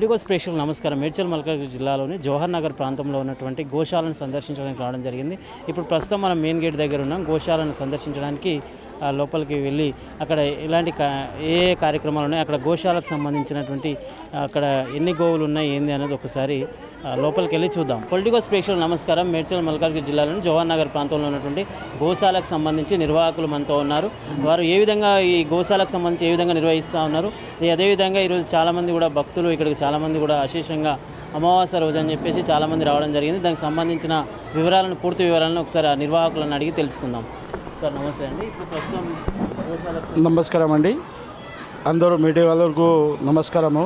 Politicos ప్రేక్షకులకు నమస్కారం. మేడ్చల్ మల్కాజ్గిరి జిల్లాలోని జవహర్ నగర్ ప్రాంతంలో ఉన్నటువంటి గోశాలను సందర్శించడానికి రావడం జరిగింది. ఇప్పుడు ప్రస్తుతం మనం మెయిన్ గేట్ దగ్గర ఉన్నాం. గోశాలను సందర్శించడానికి లోపలికి వెళ్ళి అక్కడ ఎలాంటి ఏ కార్యక్రమాలు ఉన్నాయి, అక్కడ గోశాలకు సంబంధించినటువంటి అక్కడ ఎన్ని గోవులు ఉన్నాయి ఏంది అనేది ఒకసారి లోపలికి వెళ్ళి చూద్దాం. పొలిటికోస్ ప్రేక్షకులకు నమస్కారం. మేడ్చల్ మల్కాజ్గిరి జిల్లాలోని జవహర్ నగర్ ప్రాంతంలో ఉన్నటువంటి గోశాలకు సంబంధించి నిర్వాహకులు మనతో ఉన్నారు. వారు ఏ విధంగా ఈ గోశాలకు సంబంధించి ఏ విధంగా నిర్వహిస్తూ ఉన్నారు, అదేవిధంగా ఈరోజు చాలామంది కూడా భక్తులు ఇక్కడికి చాలామంది కూడా అశేషంగా అమావాస్య రోజు అని చెప్పేసి చాలామంది రావడం జరిగింది. దానికి సంబంధించిన వివరాలను పూర్తి వివరాలను ఒకసారి ఆ నిర్వాహకులను అడిగి తెలుసుకుందాం. సార్ నమస్తే అండి. ఇప్పుడు ప్రస్తుతం నమస్కారం అండి, అందరూ మీడియా వాళ్ళకు నమస్కారము.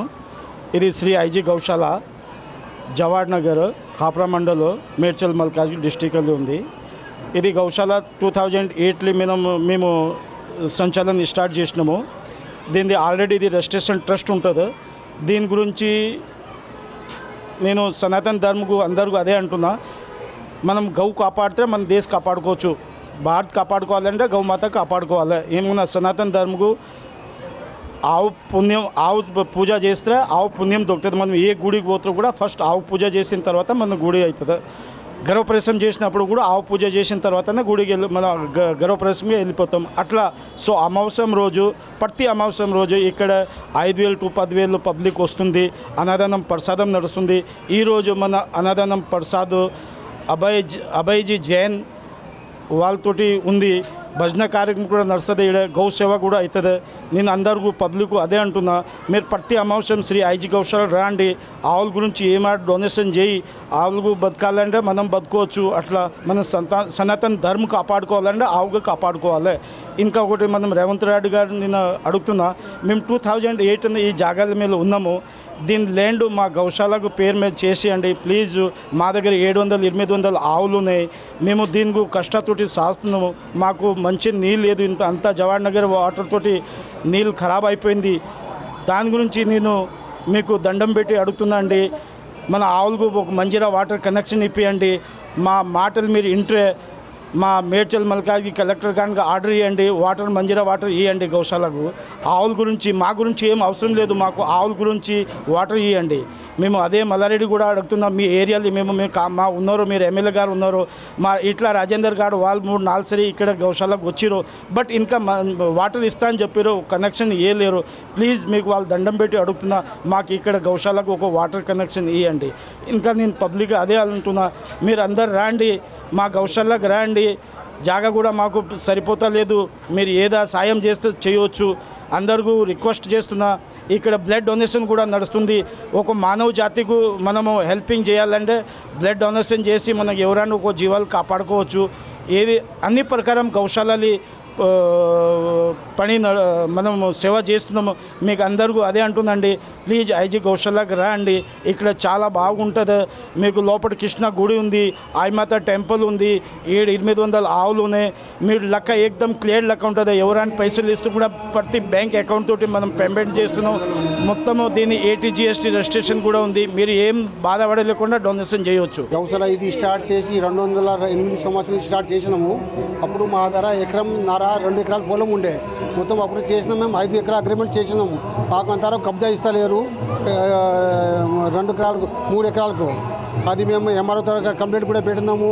ఇది శ్రీ ఐజీ గౌశాల జవహర్ నగర్ కాప్రా మండల్ మేడ్చల్ మల్కాజ్గిరి డిస్టిక్లో ఉంది. ఇది గౌశాల 2008లో మేము సంచాలన స్టార్ట్ చేసినాము. దీనిది ఆల్రెడీ ఇది రిజిస్ట్రేషన్ ట్రస్ట్ ఉంటుంది. దీని గురించి నేను సనాతన ధర్మకు అందరికీ అదే అంటున్నా, మనం గౌ కాపాడితే మన దేశం కాపాడుకోవచ్చు. భారత్ కాపాడుకోవాలంటే గౌమాత కాపాడుకోవాలి. ఏమన్నా సనాతన ధర్మకు ఆవు పూజ చేస్తే ఆవు పుణ్యం దొరుకుతుంది. మనం ఏ గుడికి పోతే కూడా ఫస్ట్ ఆవు పూజ చేసిన తర్వాత మన గుడి అవుతుంది. గర్భప్రవేశం చేసినప్పుడు కూడా ఆవు పూజ చేసిన తర్వాతనే గుడికి మన గర్భప్రవేశంగా వెళ్ళిపోతాం. అట్లా సో అమావాస్యం రోజు ప్రతి అమావాస్యం రోజు ఇక్కడ 5,000 to 10,000 పబ్లిక్ వస్తుంది. అన్నదానం ప్రసాదం నడుస్తుంది. ఈరోజు మన అన్నదానం ప్రసాద్ అభయ్జీ జైన్ వాళ్ళతోటి ఉంది. భజన కార్యక్రమం కూడా నడుస్తుంది. ఇక్కడ గౌ సేవ కూడా అవుతుంది. నేను అందరికీ పబ్లిక్ అదే అంటున్నా, మీరు ప్రతి అమావాస్యం శ్రీ ఐజీ గౌశాల రాండి. ఆవుల గురించి ఏమాటి డొనేషన్ చేయి. ఆవులకు బతకాలంటే మనం బతుకోవచ్చు. అట్లా మనం సనాతన ధర్మం కాపాడుకోవాలంటే ఆవుగా కాపాడుకోవాలి. ఇంకొకటి మనం రేవంత్ రెడ్డి గారు నేను అడుగుతున్నా, మేము 2008 ఈ జాగాల మీద ఉన్నాము. దీని ల్యాండ్ మా గౌశాలకు పేరు మీద చేసేయండి ప్లీజ్. మా దగ్గర 700-800 ఆవులు ఉన్నాయి. మేము దీనికి కష్టతోటి సాస్తున్నాము. మాకు మంచి నీళ్ళు లేదు. అంతా జవహర్ నగర్ వాటర్ తోటి నీళ్ళు ఖరాబ్ అయిపోయింది. దాని గురించి నేను మీకు దండం పెట్టి అడుగుతున్నా అండి, మన ఆవులకు ఒక మంజీరా వాటర్ కనెక్షన్ ఇప్పియండి. మా మాటలు మీరు ఇంట్రే మా మేడ్చల్ మల్కాజ్గిరి కలెక్టర్ గారికి ఆర్డర్ ఇవ్వండి. మంజీరా వాటర్ ఇవ్వండి గౌశాలకు. ఆవుల గురించి మా గురించి ఏం అవసరం లేదు, మాకు ఆవుల గురించి వాటర్ ఇవ్వండి. మేము అదే మల్లారెడ్డి కూడా అడుగుతున్నాం, మీ ఏరియాలో మేము మా ఉన్నారు, మీరు ఎమ్మెల్యే గారు ఉన్నారు, మా ఇట్లా రాజేందర్ గారు వాళ్ళు 3-4 సారి ఇక్కడ గౌశాలకు వచ్చిరు. బట్ ఇంకా వాటర్ ఇస్తా అని చెప్పారు, కనెక్షన్ ఇవ్వలేరు. ప్లీజ్ మీకు వాళ్ళు దండం పెట్టి అడుగుతున్నా, మాకు ఇక్కడ గౌశాలకు ఒక వాటర్ కనెక్షన్ ఇవ్వండి. ఇంకా నేను పబ్లిక్ అదే అంటున్నా, మీరు అందరు రండి, మా గౌశాలకు రండి. జాగా కూడా మాకు సరిపోతలేదు. మీరు ఏదా సాయం చేస్తే చేయవచ్చు. అందరికీ రిక్వెస్ట్ చేస్తున్నా. ఇక్కడ బ్లడ్ డొనేషన్ కూడా నడుస్తుంది. ఒక మానవ జాతికి మనము హెల్పింగ్ చేయాలంటే బ్లడ్ డొనేషన్ చేసి మనకు ఎవరైనా ఒక జీవాలు కాపాడుకోవచ్చు. ఏది అన్ని ప్రకారం గౌశాలని పని మనం సేవ చేస్తున్నాము. మీకు అందరికీ అదే అంటుందండి, ప్లీజ్ ఐజీ గౌశాలకు రండి. ఇక్కడ చాలా బాగుంటుంది. మీకు లోపల కృష్ణ గుడి ఉంది, ఆయిమాత టెంపుల్ ఉంది, 700-800 ఆవులు ఉన్నాయి. మీరు లెక్క ఏకదం క్లియర్ లెక్క ఉంటుంది. ఎవరైనా పైసలు ఇస్తూ కూడా ప్రతి బ్యాంక్ అకౌంట్ తోటి మనం పేమెంట్ చేస్తున్నాం. మొత్తము దీని ATGST రిజిస్ట్రేషన్ కూడా ఉంది. మీరు ఏం బాధపడలేకుండా డొనేషన్ చేయవచ్చు. గౌశాల ఇది స్టార్ట్ చేసి 2008 సంవత్సరం స్టార్ట్ చేసినాము. అప్పుడు మా ధర 2 ఎకరాల పొలం ఉండే. మొత్తం అప్పుడు చేసినాం. మేము 5 ఎకరాల అగ్రిమెంట్ చేసినాము. మాకు అంతా కబ్జా ఇస్తలేరు. 2 ఎకరాలకు 3 ఎకరాలకు అది మేము MRO తరగతి కంప్లైంట్ కూడా పెట్టినాము.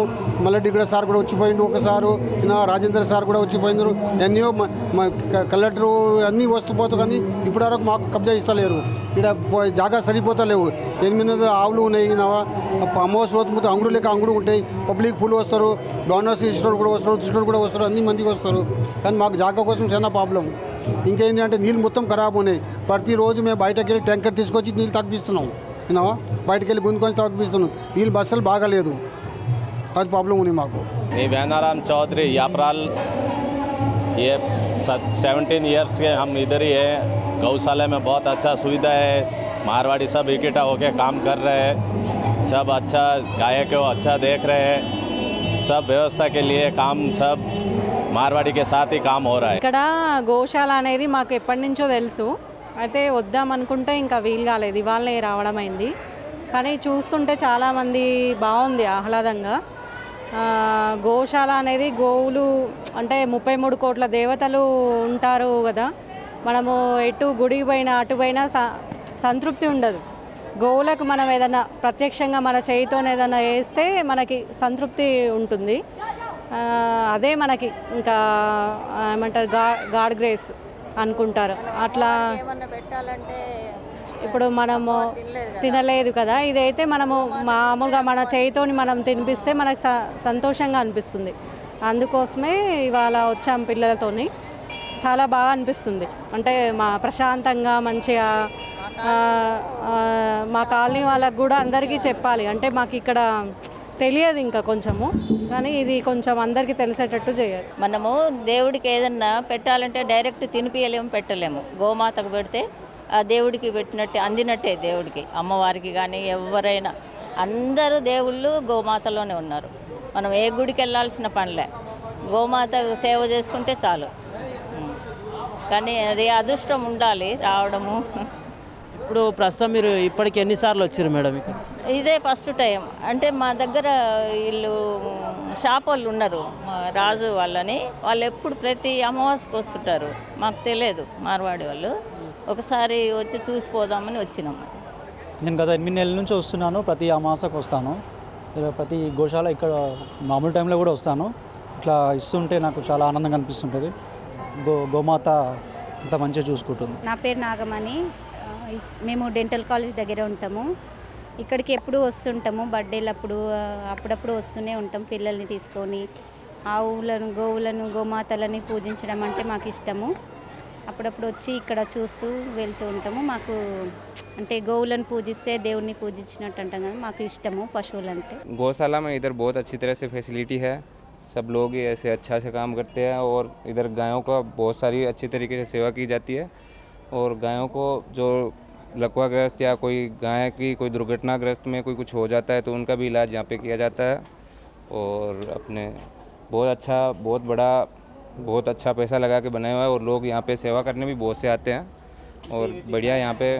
మల్లెడ్డి కూడా సార్ కూడా వచ్చిపోయిండు. ఒకసారి రాజేందర్ సార్ కూడా వచ్చిపోయినారు. ఎన్నో కలెక్టరు అన్నీ వస్తుపోతూ కానీ ఇప్పటివరకు మాకు కబ్జా ఇస్తలేరు. ఇక్కడ జాగా సరిపోతలేవు. 800 ఆవులు ఉన్నాయి. అమావాస్య రోజు మొత్తం అంగుడు లేక అంగుడు ఉంటాయి. పబ్లిక్ ఫుల్ వస్తారు. డోనర్స్ ఇస్టోర్ కూడా వస్తారు, ఇస్టోర్ కూడా వస్తారు, అన్ని మందికి వస్తారు. కానీ మాకు జాగా కోసం చాలా ప్రాబ్లం. ఇంకేంటి అంటే నీళ్ళు మొత్తం ఖరాబ్ ఉన్నాయి. ప్రతిరోజు మేము బయటకు వెళ్ళి ట్యాంకర్ తీసుకొచ్చి నీళ్ళు తగ్గిస్తున్నాం. విన్నావా, బయటకు వెళ్ళి గుంజుకొని తగ్గిస్తున్నాం. నీళ్ళు బస్సులు బాగాలేదు. అది ప్రాబ్లం ఉంది మాకు. व्यानाराम चौधरी यापराल, ये 17 ईयर्स के हम इधर ही है। गौशाला में बहुत अच्छा सुविधा है. मारवाड़ी सब इकट्ठा होकर काम कर रहे हैं. सब अच्छा गाय को अच्छा देख रहे हैं. सब व्यवस्था के लिए काम सब మార్వాడి के साथ ही काम हो रहा है. ఇక్కడ గోశాల అనేది మాకు ఎప్పటి నుంచో తెలుసు. అయితే వద్దామనుకుంటే ఇంకా వీలు కాలేదు. ఇవాళనే రావడం అయింది. కానీ చూస్తుంటే చాలామంది బాగుంది, ఆహ్లాదంగా. గోశాల అనేది గోవులు అంటే 33 కోట్ల దేవతలు ఉంటారు కదా. మనము ఎటు గుడికి పోయినా అటు పోయినా సంతృప్తి ఉండదు. గోవులకు మనం ఏదైనా ప్రత్యక్షంగా మన చేయితో ఏదైనా వేస్తే మనకి సంతృప్తి ఉంటుంది. అదే మనకి ఇంకా ఏమంటారు గాడ్ గ్రేస్ అనుకుంటారు. అట్లా ఇప్పుడు మనము తినలేదు కదా, ఇదైతే మనము మామూలుగా మన చేయితోని మనం తినిపిస్తే మనకు సంతోషంగా అనిపిస్తుంది. అందుకోసమే ఇవాళ వచ్చాం పిల్లలతోని. చాలా బాగా అనిపిస్తుంది. అంటే మా ప్రశాంతంగా మంచిగా మా కాలనీ వాళ్ళకు కూడా అందరికీ చెప్పాలి. అంటే మాకు ఇక్కడ తెలియదు ఇంకా కొంచెము, కానీ ఇది కొంచెం అందరికీ తెలిసేటట్టు చేయాలి. మనము దేవుడికి ఏదన్నా పెట్టాలంటే డైరెక్ట్ తినిపియలేము, పెట్టలేము. గోమాతకు పెడితే ఆ దేవుడికి పెట్టినట్టే, అందినట్టే దేవుడికి, అమ్మవారికి కానీ ఎవరైనా అందరూ దేవుళ్ళు గోమాతలోనే ఉన్నారు. మనం ఏ గుడికి వెళ్ళాల్సిన పనిలే, గోమాత సేవ చేసుకుంటే చాలు. కానీ అది అదృష్టం ఉండాలి రావడము. ఇప్పుడు ప్రస్తుతం మీరు ఇప్పటికి ఎన్నిసార్లు వచ్చారు మేడం ఇక్కడ? ఇదే ఫస్ట్ టైం. అంటే మా దగ్గర వీళ్ళు షాప్ వాళ్ళు ఉన్నారు, రాజు వాళ్ళని, వాళ్ళు ఎప్పుడు ప్రతి అమావాస్యకు వస్తుంటారు. మాకు తెలియదు మార్వాడి వాళ్ళు. ఒకసారి వచ్చి చూసిపోదామని వచ్చినాము. నేను గత 8 నెలల నుంచి వస్తున్నాను. ప్రతి అమావాస్యకు వస్తాను. ప్రతి గోశాల ఇక్కడ మామూలు టైంలో కూడా వస్తాను. ఇట్లా ఇస్తుంటే నాకు చాలా ఆనందంగా అనిపిస్తుంటుంది. గోమాత అంత మంచిగా చూసుకుంటుంది. నా పేరు నాగమణి. మేము డెంటల్ కాలేజ్ దగ్గర ఉంటాము. ఇక్కడికి ఎప్పుడు వస్తుంటాము. బర్త్డేలప్పుడు అప్పుడప్పుడు వస్తూనే ఉంటాం పిల్లల్ని తీసుకొని. ఆవులను, గోవులను, గోమాతలని పూజించడం అంటే మాకు ఇష్టము. అప్పుడప్పుడు వచ్చి ఇక్కడ చూస్తూ వెళ్తూ ఉంటాము. మాకు అంటే గోవులను పూజిస్తే దేవుణ్ణి పూజించినట్టు అంటాం కదా, మాకు ఇష్టము పశువులంటే. गौशाला में इधर बहुत अच्छी तरह से फैसिलिटी है. सब लोग ऐसे अच्छा से काम करते हैं और इधर गायों का बहुत सारी अच्छी तरीके से सेवा की जाती है. और गायों को जो लकवाग्रस्त या कोई गाय की कोई दुर्घटनाग्रस्त में कोई कुछ हो जाता है तो उनका भी इलाज यहाँ पे किया जाता है. और अपने बहुत अच्छा, बहुत बड़ा, बहुत अच्छा पैसा लगा के बनाया हुआ है. और लोग यहाँ पे सेवा करने भी बहुत से आते हैं. और बढ़िया यहाँ पे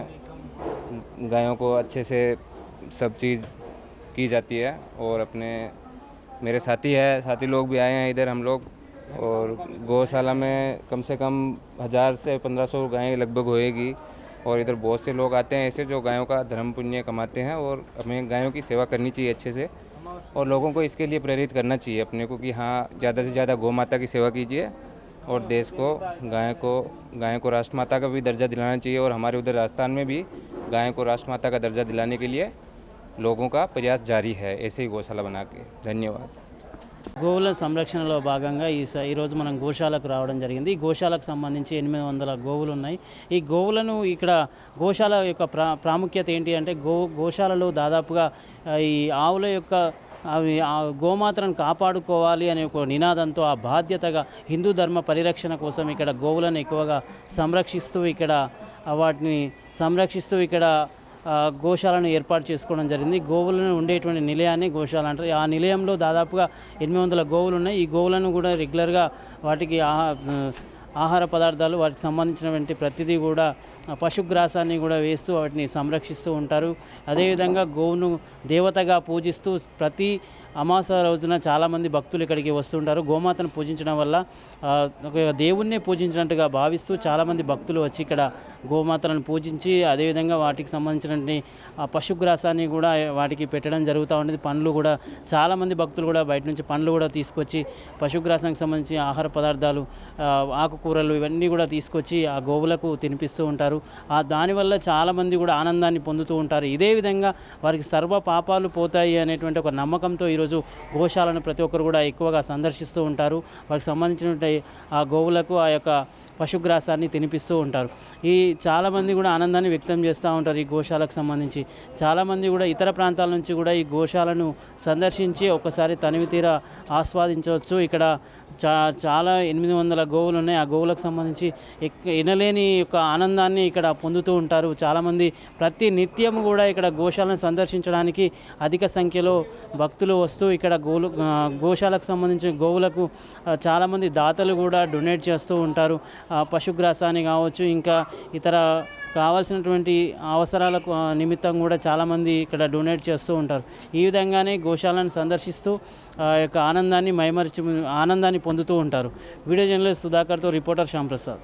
गायों को अच्छे से सब चीज़ की जाती है. और अपने मेरे साथी लोग भी आए हैं इधर हम लोग. और गौशाला में कम से कम 1000 से 1500 गायें लगभग होएगी. और इधर बहुत से लोग आते हैं ऐसे जो गायों का धर्म पुण्य कमाते हैं. और हमें गायों की सेवा करनी चाहिए अच्छे से. और लोगों को इसके लिए प्रेरित करना चाहिए अपने को कि हाँ, ज़्यादा से ज़्यादा गौ माता की सेवा कीजिए. और देश को गाय को राष्ट्र माता का भी दर्जा दिलाना चाहिए. और हमारे उधर राजस्थान में भी गाय को राष्ट्र माता का दर्जा दिलाने के लिए लोगों का प्रयास जारी है ऐसे ही गौशाला बना के. धन्यवाद. గోవుల సంరక్షణలో భాగంగా ఈరోజు మనం గోశాలకు రావడం జరిగింది. ఈ గోశాలకు సంబంధించి 800 గోవులు ఉన్నాయి. ఈ గోవులను ఇక్కడ గోశాల యొక్క ప్రాముఖ్యత ఏంటి అంటే గోశాలలో దాదాపుగా ఈ ఆవుల యొక్క అవి గోమాతను కాపాడుకోవాలి అనే ఒక నినాదంతో ఆ బాధ్యతగా హిందూ ధర్మ పరిరక్షణ కోసం ఇక్కడ గోవులను ఎక్కువగా సంరక్షిస్తూ ఇక్కడ గోశాలను ఏర్పాటు చేసుకోవడం జరిగింది. గోవులను ఉండేటువంటి నిలయాన్ని గోశాల అంటారు. ఆ నిలయంలో దాదాపుగా 800 గోవులు ఉన్నాయి. ఈ గోవులను కూడా రెగ్యులర్గా వాటికి ఆహార పదార్థాలు, వాటికి సంబంధించినటువంటి ప్రతిదీ కూడా పశుగ్రాసాన్ని కూడా వేస్తూ వాటిని సంరక్షిస్తూ ఉంటారు. అదేవిధంగా గోవును దేవతగా పూజిస్తూ ప్రతి అమావాస్య రోజున చాలామంది భక్తులు ఇక్కడికి వస్తుంటారు. గోమాతను పూజించడం వల్ల ఒక దేవుణ్ణే పూజించినట్టుగా భావిస్తూ చాలామంది భక్తులు వచ్చి ఇక్కడ గోమాతలను పూజించి అదేవిధంగా వాటికి సంబంధించినటువంటి పశుగ్రాసాన్ని కూడా వాటికి పెట్టడం జరుగుతూ ఉంటుంది. పండ్లు కూడా చాలామంది భక్తులు కూడా బయట నుంచి పండ్లు కూడా తీసుకొచ్చి పశుగ్రాసానికి సంబంధించి ఆహార పదార్థాలు, ఆకుకూరలు ఇవన్నీ కూడా తీసుకొచ్చి ఆ గోవులకు తినిపిస్తూ ఉంటారు. దానివల్ల చాలామంది కూడా ఆనందాన్ని పొందుతూ ఉంటారు. ఇదే విధంగా వారికి సర్వ పాపాలు పోతాయి అనేటువంటి ఒక నమ్మకంతో ఈరోజు గోశాలను ప్రతి ఒక్కరు కూడా ఎక్కువగా సందర్శిస్తూ ఉంటారు. వారికి సంబంధించినటువంటి ఆ గోవులకు ఆ యొక్క పశుగ్రాసాన్ని తినిపిస్తూ ఉంటారు. చాలామంది కూడా ఆనందాన్ని వ్యక్తం చేస్తూ ఉంటారు. ఈ గోశాలకు సంబంధించి చాలామంది కూడా ఇతర ప్రాంతాల నుంచి కూడా ఈ గోశాలను సందర్శించి ఒకసారి తనివి తీరా ఆస్వాదించవచ్చు. ఇక్కడ చాలా 800 గోవులు ఉన్నాయి. ఆ గోవులకు సంబంధించి ఎనలేని యొక్క ఆనందాన్ని ఇక్కడ పొందుతూ ఉంటారు. చాలామంది ప్రతి నిత్యం కూడా ఇక్కడ గోశాలను సందర్శించడానికి అధిక సంఖ్యలో భక్తులు వస్తూ ఇక్కడ గోశాలకు సంబంధించిన గోవులకు చాలామంది దాతలు కూడా డొనేట్ చేస్తూ ఉంటారు. పశుగ్రాసాన్ని కావచ్చు, ఇంకా ఇతర కావాల్సినటువంటి అవసరాలకు నిమిత్తం కూడా చాలామంది ఇక్కడ డొనేట్ చేస్తూ ఉంటారు. ఈ విధంగానే గోశాలను సందర్శిస్తూ యొక్క ఆనందాన్ని పొందుతూ ఉంటారు. వీడియో జర్నలిస్ట్ సుధాకర్తో reporter Shyamprasad.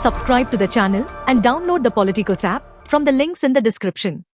subscribe to the channel and download the Politicos app from the links in the description.